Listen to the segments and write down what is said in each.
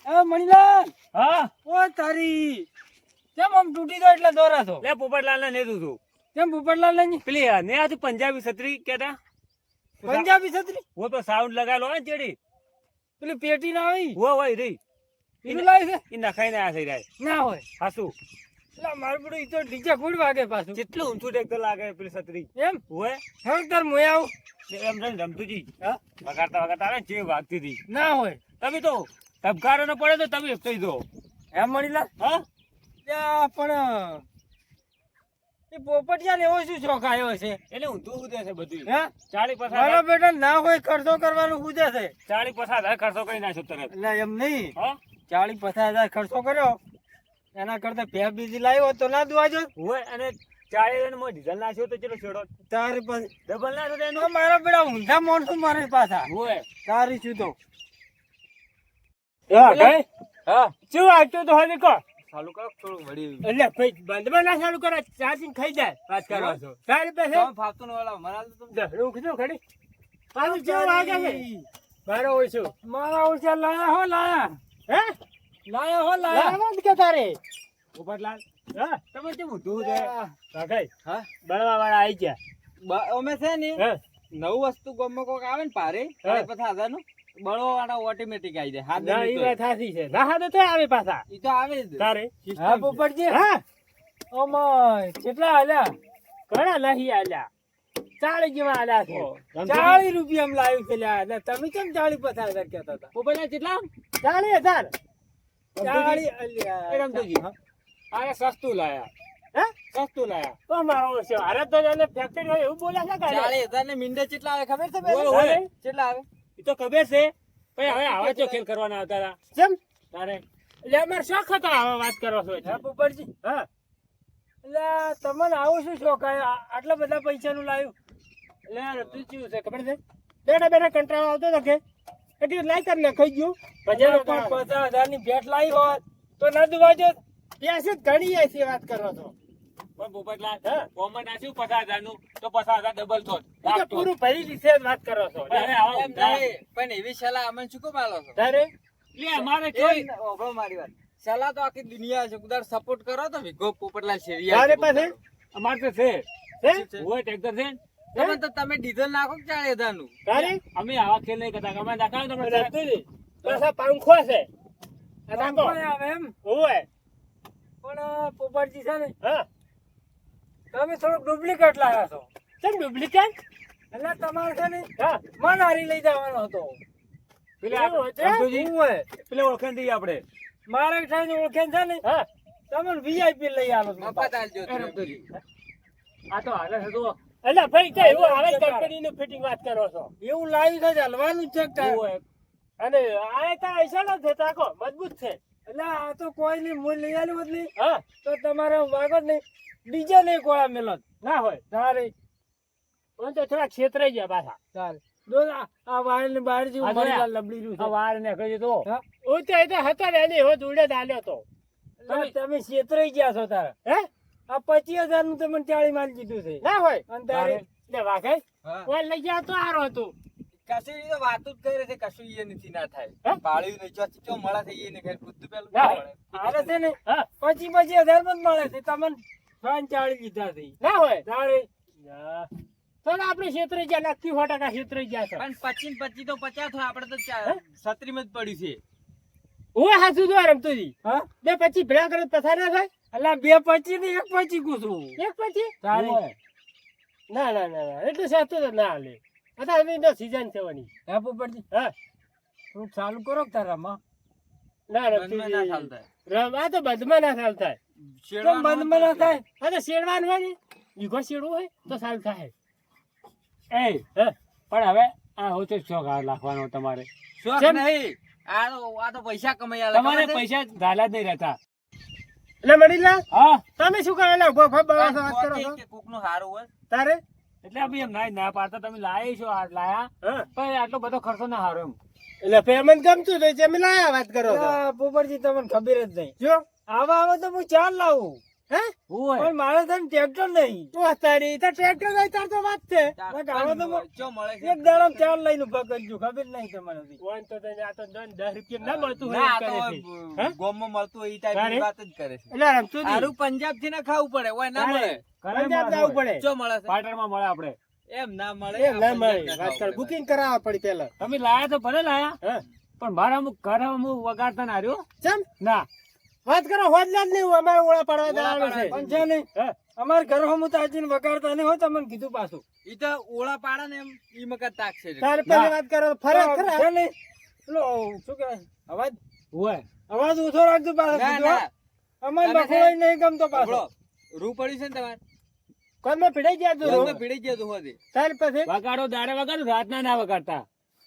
એ મણીલાલ, હા ઓ તારી કેમ આમ તૂટી ગયો એટલે દોરા છો? લે પોપટલાલ ને નેતું તું કેમ પોપટલાલ લઈને પેલી ને આ તું પંજાબી છત્રી કેતા પંજાબી છત્રી वो तो साउंड लगालो है चेड़ी પેલી પેટી ના આવી वो वही रही પેલું લાવી છે? इन नखाई ना सही रहे ના હોય हासू એટલે મારું બધું ઈ તો ડીજે ફૂડ વાગે પાછું કેટલું ઊંચું ટેક્ટર લાગે પેલી છત્રી એમ હોય હવે તાર મોય આવું એમ રહીને રમતુજી હા વગાડતા વગાડતા આવે ને ચેવી વાગતી હતી ના હોય તમે તો ધબકારો ન પડે તો તમે કહી દો એમ મણીલાલ હા ત્યાં પણ એ પોપટિયા ને એવો શું શોખ આવ્યો છે એટલે ઊંધું ઉદે છે બધું હે 40 મારો 50 બેટા ના હોય ખર્ચો કરવાનું ઉદે છે 40 50 ખર્ચો કરી નાખ્યો તરત એટલે એમ નહીં હા 40-50 ખર્ચો કર્યો એના કરતા ભેં બીજી લાવ્યો હોત તો ના દુવાજો હોય અને 40 માં ડીઝલ નાખ્યો તો ચલો છેડો તારી પાસે ડબલ નાખ્યો તો એનો તો મારા બેટા ઊંધા માણસો મારે પાછા હોય તારી શું તો હા કઈ હા શું વાગતો તો હજી કો ચાલુ કરો થોડું વળી એટલે ભાઈ બંધમાં ના ચાલુ કરો ચાર્જિંગ ખાઈ જાય વાત કરવા છો તારી પાસે ફાવતું ને વાળા મારા તો રૂખજો ખડી પાછું કેવું વાગે છે મારો હોય છું મારા ઓછા લાયા હો લાયા હે લાયા હો લાયા લાવવા જ કે તારે પોપટલાલ હા તમે કેમ ઊંધું છે કાકાઈ હા બળવા વાળા આવી ગયા અમે છે ને હે નવું વસ્તુ ગમો કોક આવે ને પારે હા. 50,000 નું બળવા વાળા ઓટોમેટિક આવી જાય હાથ ના ઈ વાત સાચી છે ના હા તો આવે પાછા ઈ તો આવે જ તારે હા પોપટજી હા ઓમાય કેટલા આલ્યા ઘણા નહીં આલ્યા 40 જેવા આલ્યા છે 40 રૂપિયા લાવ્યું છે લ્યા એટલે તમે કેમ 40-50,000 કહેતા હતા પોપટલાલ કેટલા 40,000 40 એ અલ્યા રમતુજી આને સસ્તું લાયા હે સસ્તું લાયા તો મારો છે અરે તો એને ફેક્ટરી હોય એવું બોલ્યા છે કાલે 40,000 ને મીંડે કેટલા આવે ખબર છે હોય, હોય. કેટલા આવે ઈ તો ખબર છે પણ હવે આવા ચો ખેલ કરવાના આવતા હતા કેમ તારે એટલે અમારે શોખ હતો આવા વાત કરો છો હા પોપટજી હા એટલે તમને આવું શું શોખ આવ્યો આટલા બધા પૈસાનું લાવ્યું એટલે તું ચીવું છે ખબર છે બેઠા બેઠા કંટાળો આવતો હતો કે એટલે લાઈ કર ને ખાઈ ગયું બજાર ઉપર 50,000 ની ભેટ લાવી હોત તો ના દુવાજો પ્યાસ જ ઘણી એસી વાત કરો છો પણ પોપટલાલ કોમન નાખ્યું 50,000 નું તો 50,000 ડબલ થોત પૂરું ભરી લીધે જ વાત કરો છો હવે આવા એમ નહીં, પણ એવી સલાહ અમને શું કામ આલો છો તારે લે અમારે કેવી ઓભળો મારી વાત સલાહ તો આખી દુનિયા છે કુદાર સપોર્ટ કરો તો વિગો પોપટલાલ તારે શેરિયા પાસે અમાર તો છે હોય ટ્રેક્ટર છે તમે તો તમે ડીઝલ નાખો 40,000 નું તારે અમે આવા ખેલ નહીં કરતા અમે નાખાવ તમે પાછા પંખો છે નાખો આવે એમ હોય પણ પોપટજી છે ને હા તમે થોડુંક ડુપ્લિકેટ લાવ્યા છો કેમ ડુપ્લિકેટ એટલે તમારે છે ને હા મનારી લઈ જવાનો હતો પેલા રમતુજી પેલા ઓળખાણ દઈએ આપણે મારે થઈને ઓળખેન છે ને હા તમને વીઆઈપી લઈ આવો મફત આ તો હાલે છે તો એટલે ભાઈ કે એવું હાલે કંપનીની ફિટિંગ વાત કરો છો એવું લાવ્યું છે હલવાનું જ છે હોય. અને આ તો ऐसा ન છે તાકો મજબૂત છે એટલે આ તો કોઈ નહીં મૂળ લઈ આલ્યું હોત નહીં હા તો તમારે વાગો જ નહીં ડીજે નહીં કોળા મેલો ના હોય તારે પણ તો થોડા ક્ષેત્રાઈ ગયા પાછા ચાલ દો આ વાયર ની બહાર જેવું આ મરી જોયા? લબડી રહ્યું આ છે વાર ને કહી તો હા? ઓ તો એ તો હતો ને એની એવો જોડે દાલ્યો તો એટલે તમે છેતરાઈ ગયા છો તારે હે આ 25,000 નું તમને 40 માલ કીધું છે ના હોય અને તારે લે વાઘાઈ હા. કોઈ લઈ ગયા તો હારો હતું કશું ઈ તો વાતો જ કરે છે કશું ઈ નથી ના થાય હા? પાળ્યું નહીં ચો મળે છે ઈ ને ઘર કૂદતું પેલું ના. હાલે છે ને હા 25,000 માં જ મળે છે તમને 40 લીધા છે ના હોય તારે ના. તો ને આપણે ક્ષેત્રે ગયા નક્કી 100% ક્ષેત્રે ગયા છે પણ 25 તો 50 થાય આપણે તો 37 માં જ પડ્યું છે હું હાસુ જો રમતુજી હા બે પછી ભેળા કરે પસાર ના થાય અલા 2.25 ને 1.25 કૂતું એક પછી તારે. ના ના ના ના એટલું સસ્તું તો ના હાલે અત્યારે એની તો સીઝન છે વાની હે પોપટજી હા થોડુંક ચાલુ કરો કે તારામાં ના રમ આ તો બંધમાં ના સાલ થાય કેમ બંધમાં ના થાય આ તો શેડવાનું હોય ને ઈગો શેડવું હોય તો સાલ થાય એ પણ હવે આ હોય તો શોખ લાખવાનો તમારે શોખ કેમ? નહીં આ તો પૈસા કમાઈ આલે તમારે ખબર છે? પૈસા ધાલા જ નહીં રહેતા એટલે મણીલા હા તમે શું કરો એટલે ઉભો ઉભો બવાસ વાત કરો છો કે કોકનું હારું હોય તારે એટલે અભી એમ ના પાડતા તમે લાયા છો આ લાયા પણ આટલો બધો ખર્ચો ના હારો એમ એટલે પેમેન્ટ ગમતું તો તમે લાયા વાત કરો છો પોપટજી તમને ખબર જ નહીં જો આવા આવે તો હું ચાર લાવું હે ઓય પણ મારે છે ને ટ્રેક્ટર નહીં. તો તારી તો ટ્રેક્ટર લઈ તાર તો વાત છે ના ગાળો તો હું ચો મળે છે એક દાડો ચાર લઈને ઉભા કરજો, ખબર નહીં તમને બી. કોણ તો તને આ તો 10 રૂપિયા ના મળતું ના હોય આ એમ કરે તો છે. હે? ગોમમાં મળતું હોય ઈ તારે? ટાઈપની વાત જ કરે છે એટલે રમતું નહીં. આરું પંજાબ થી ના ખાવું પડે ઓય ના મળે પંજાબ જવું પડે ચો મળે છે પાટણમાં મળે આપણે. એમ ના મળે એમ ના આ મળે પંજાબ ના વાત કર ખાવું પડે. બુકિંગ કરાવવા પડી પેલા તમે લાયા તો ભલે લાયા, હે પણ મારા અમુક ઘરે અમુક વગાડતા ના રહ્યો. ચમ ના વાત કરો હોદલા જ નહીં અમારે ઓળા પાડવા ઓળા જવાનું છે પણ છે ને હે અમારે ઘર હમું તાજીને વગાડતા નહીં હોય તમને કીધું પાછું. ઈ તો ઓળા પાડે ને એમ ઈ મકા તાક છે તારે પેલી વાત કરો ફરક ખરા છે ને પેલો શું કહેવાય અવાજ હોય અવાજ ઓછો રાખજો પાછો ના કીધું, ના હો. અમારે તમે બખોળાઈ નહીં ગમતો પાછો. સાંભળો, રૂ પડી છે ને તમારે કોનમાં પીડાઈ ગયા તું ગોળમાં પીડી ગયો તું હોદી તાર પછી વગાડો દાડે વગાડો, રાતના ના વગાડતા.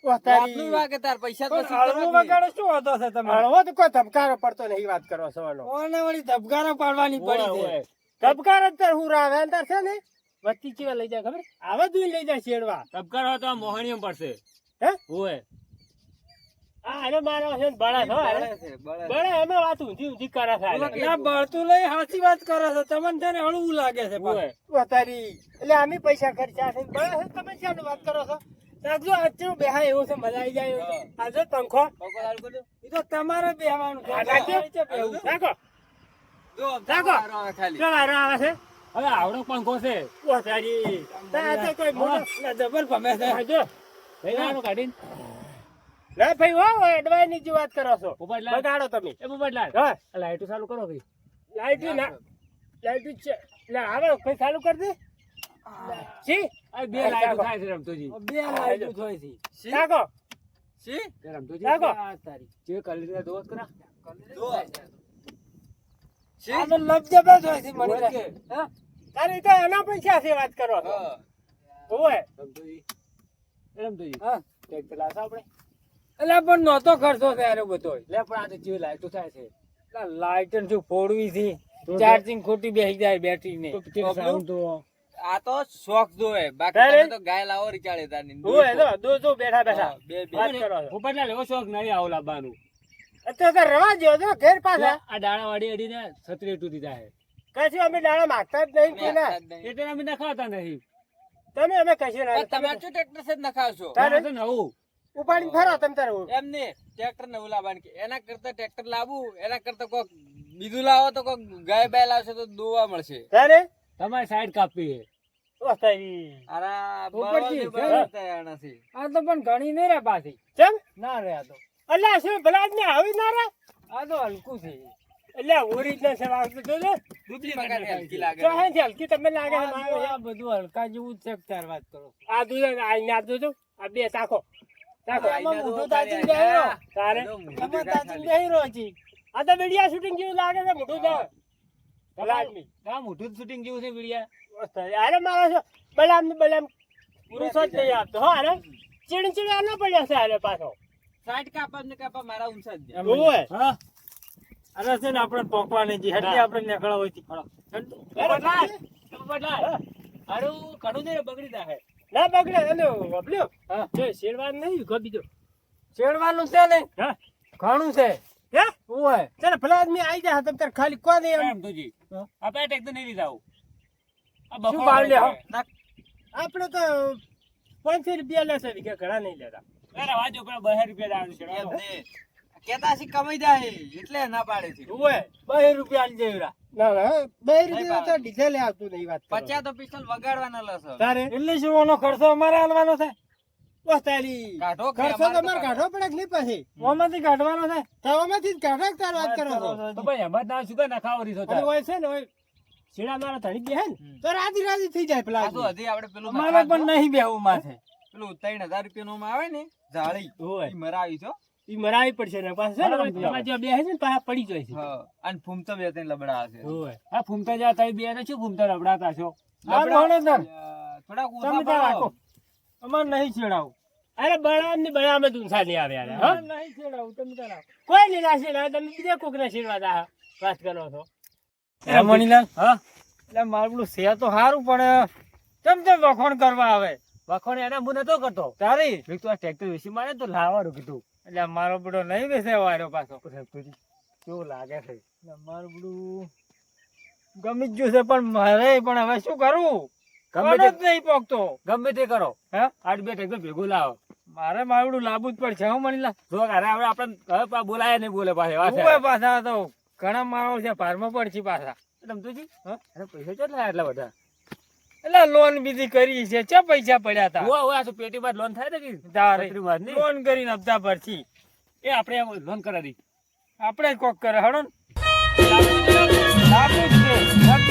ઓ તારી રાતનું વાગે તાર પૈસા તો પણ હળવું વગાડો શું હતો છે તમારે? હળવો તો કોઈ ધબકારો પડતો નહીં વાત કરો સવાલો ઓને વળી ધબકારા પાડવાની પડી છે. હોય. ધબકાર જ તાર હું રાવે અંતર છે ને વચ્ચી ચીવા લઈ જાય ખબર આવા દૂર લઈ જાય શેડવા તબકારો તો આ મોહણીયમ પડશે. હે હોય. આ અરે મારો છે ને બળા છો અરે બળે છે, બળે છે. બળા અમે વાત ઊંધી ઊંધી કરે છે આને. ના બળતું લઈ સાચી વાત કરે છે, તમને છે ને હળવું લાગે છે પાછું. હોય. ઓ તારી એટલે અમે પૈસા ખર્ચા છે બળા છે તમે શાની વાત કરો છો રાખજો આજનું બેહા એવું છે મજા આવી જાય એવું છે. આજે પંખો પકો ચાલુ કરજો. એ તો તમારે બેહવાનું છે. આ રાખજો. તમારે છે બેહવું. રાખો જો આમ રાખો. તારો આવે ખાલી કેમ હારો આવે છે હવે આવડો પંખો છે. ઓ તારી તાર તો કોઈ મોટો ના, જબર ગમે છે. હા, જો લઈ જવાનું કાઢીને. ના ભાઈ હો એડવાઇસ ની જે વાત કરો છો પોપટલાલ. બગાડો તમે એ પોપટલાલ, હા આ લાઈટો ચાલુ કરો ભાઈ. લાઈટ ના લાઈટ છે લે હવે કોઈ ચાલુ કરી દે જી આ બે લાઈટો થાય છે રમતુજી. બે લાઈટો થોડી છે. શી? રાખો શી? એ રમતુજી. રાખો આ તારી. જે કલર દોત કરા. જો. શી? આ તો લપજપ જ હોય છે મને લાગે. હા? તારી તો એના પૈસા છે વાત કરો છો હા. ઓય રમતુજી. એ રમતુજી. હા. ટ્રેક્ટર લાવશો આપણે? એટલે પણ નહોતો ખર્ચો ત્યારે બધો. લે પણ આ તો જે લાઈટો થાય છે. લાઈટ શું ફોડવી છે, ચાર્જિંગ ખોટી બેસી જાય બેટરી ને. તો કેટલી sound તો આ તો શોખ જોવે બાકી તારે? તમે તો ગાય લાવો રીચાળે તારની ઓય જો દો બેઠા બેઠા હા, બે બે વાત કરો છો પોપટલાલ એવો શોખ નહીં આવો લાવવાનું. અત્યારે તો રવા દ્યો જો ઘેર પાછા આ દાડા વાળી અડીને છત્રી તૂટી જાય. કશું અમે દાડા માગતા જ નહીં કોઈના. એટલે અમે નખાતા નહીં. તમે અમે કશું ના તમારે શું ટ્રેક્ટર છે જ નખાવશો તારે? આ તો નવું. ઉપાડીને ફરો તમે તારે એમ ને ટ્રેક્ટર નવું લાવવાનું કે એના કરતા ટ્રેક્ટર લાવવું એના કરતા કોક બીજું લાવો તો કોક ગાય બાય લાવશે તો દોવા મળશે તારે તમારી સાઈડ કાપવી છે. ઓ તારી આરા પોપટજી, બળવાને તૈયાર નથી આ તો પણ ઘણી નહીં રે પાછી. કેમ ના રે આ તો. અલ્યા શું ભલા જ ને આવી ના રે આ તો હલકું છે. અલ્યા ઓરિજિનલ છે વાગતું તો જો ડુપ્લિકેટ હલકી લાગે તો હે છે હલકી તમને લાગે છે આ મારો જો આ બધું હલકા જેવું જ છે કે તાર વાત કરો. આ દૂધ આ ના દૂધ આ બે ચાખો ચાખો આમાં મોઢું તાજીને બેહી રહો. તારે આમાં તાજીને બેહી રહો હજી. આ તો મીડિયા શૂટિંગ જેવું લાગે છે મોટું તો ભલા આદમી આ મોટું શૂટિંગ જેવું છે વિડિયા. મસ્ત છે. અરે મારો છો બલામ ને બલામ પુરુષ જ નહીં આપતો હો અરે ચીડ આનો પડ્યો છે અરે પાછો સાઈડ કાપા ને કાપા મારા ઊંચા જ એમ જાય. ઓય હા. અરે છે ને આપણે પોકવાની છે એટલે આપણે નીકળવા હોય છે. પોપટલાલ, પોપટલાલ. હારું ઘણું નહીં બગડી જાય. ના બગડે એનો વપલ્યો હા. જો શેરવાન નહીં ગોબી દો છેડવાનું છે ને હા ઘણું છે. હે ઓય. ચાલ ભલા આદમી આવી જા તમે તાર ખાલી કોણ એમ રમતુજી. આપણે ટ્રેક્ટર નહીં લીધા આવું. આ શું બફારો ભાવ લ્યો? છે. આપણે તો 500 રૂપિયા લેશે કે ઘણા નહીં લેતા અરે વાજો પેલા 2 રૂપિયા જ આવે છે. એમ ને. કેતા છે કમાઈ જાય એટલે ના પાડે છે ઓય 2 રૂપિયા આલી દેવરા. ના ના 2 રૂપિયા તો ડીઝલ આવતું નહીં વાત કરો. 50 તો પિસ્તોલ વગાડવાના લસ તારે એટલે શું ઓનો ખર્ચો અમારે આલવાનો છે? બસ તારી કાઢો કે ખર્ચો અમારે તો તમારે કાઢવો પડે કે નહીં પછી ઓમાંથી કાઢવાનો છે? તવામાંથી જ કાઢો કે તાર વાત કરો છો તો ભાઈ એમાં જ ના શું કાંઈ નખાવો રીસો અને તાર. હોય છે ને હોય શેડા મારા ધણી બે હે ને હમ. તો રાજી રાજી થઈ જાય પેલા આ તો હજી આપણે પેલું અમારે પણ નહીં બેહવું માથે. પેલું 3000 રૂપિયાનું આવે ને જાળી હોય ઈ મરાવી છો ઈ મરાવી પડશે ને પાછું છે ને બરાબર. તમારે જે બે હે ને પાછા પડી જાય છે હા અને ફૂમતો બે ત્રણ લબડા હશે હોય આ ફૂમતા જ્યાં થાય બે ને શું ફૂમતા રબડાતા છો. ના ભણો તાર. થોડાક તમે ઓછા તાર પાડો. રાખો અમારે નહીં છેડાવું. અરે બળામ ને બળામ જ ઊંચા નહીં આવે યાર હા અમારે નહીં છેડાવું, તમે તાર રાખો. કોઈ નહીં નાશે ને તમે બીજા કોક ના આશીર્વાદ આ વાત કરો છો હે મણીલાલ? હા એટલે મારું પેલું છે તો સારું પણ કેમ વખોણ કરવા આવે વખોણ એના હું નતો કરતો. તારી મેં તો આ ટ્રેક્ટર વેચી મારે તો લાવવાનું કીધું. એટલે મારો બધો નહીં બેસે વાયરો પાછો. રમતુજી, કેવું લાગે છે? એટલે મારું બધું ગમી જ ગયું છે પણ મારે પણ હવે શું કરું ગમે કોનો જ તે નહીં પોકતો ગમે તે કરો હે આઠ બે ટ્રેક્ટર ભેગું લાવો મારે માવડું લાવવું જ પડશે હો મણીલા જો અરે હવે આપણે હવે બોલાય નહીં બોલે પાછે વાત ઉભા પાછા તો ઘણા માણસો છે ભારમાં પડશે પાછા રમતુજી હા? અરે પૈસા કેટલા એટલા બધા એટલે લોન બીજી કરી છે ચા પૈસા પડ્યા હતા ઓય આ તો પેટીમાં લોન થાય ને કે તારે છત્રીમાં જ નહીં? લોન કરીને હપ્તા ભરશી એ આપણે લોન કરાવી આપણે જ કોક કરે હડો ને લાવવું જ છે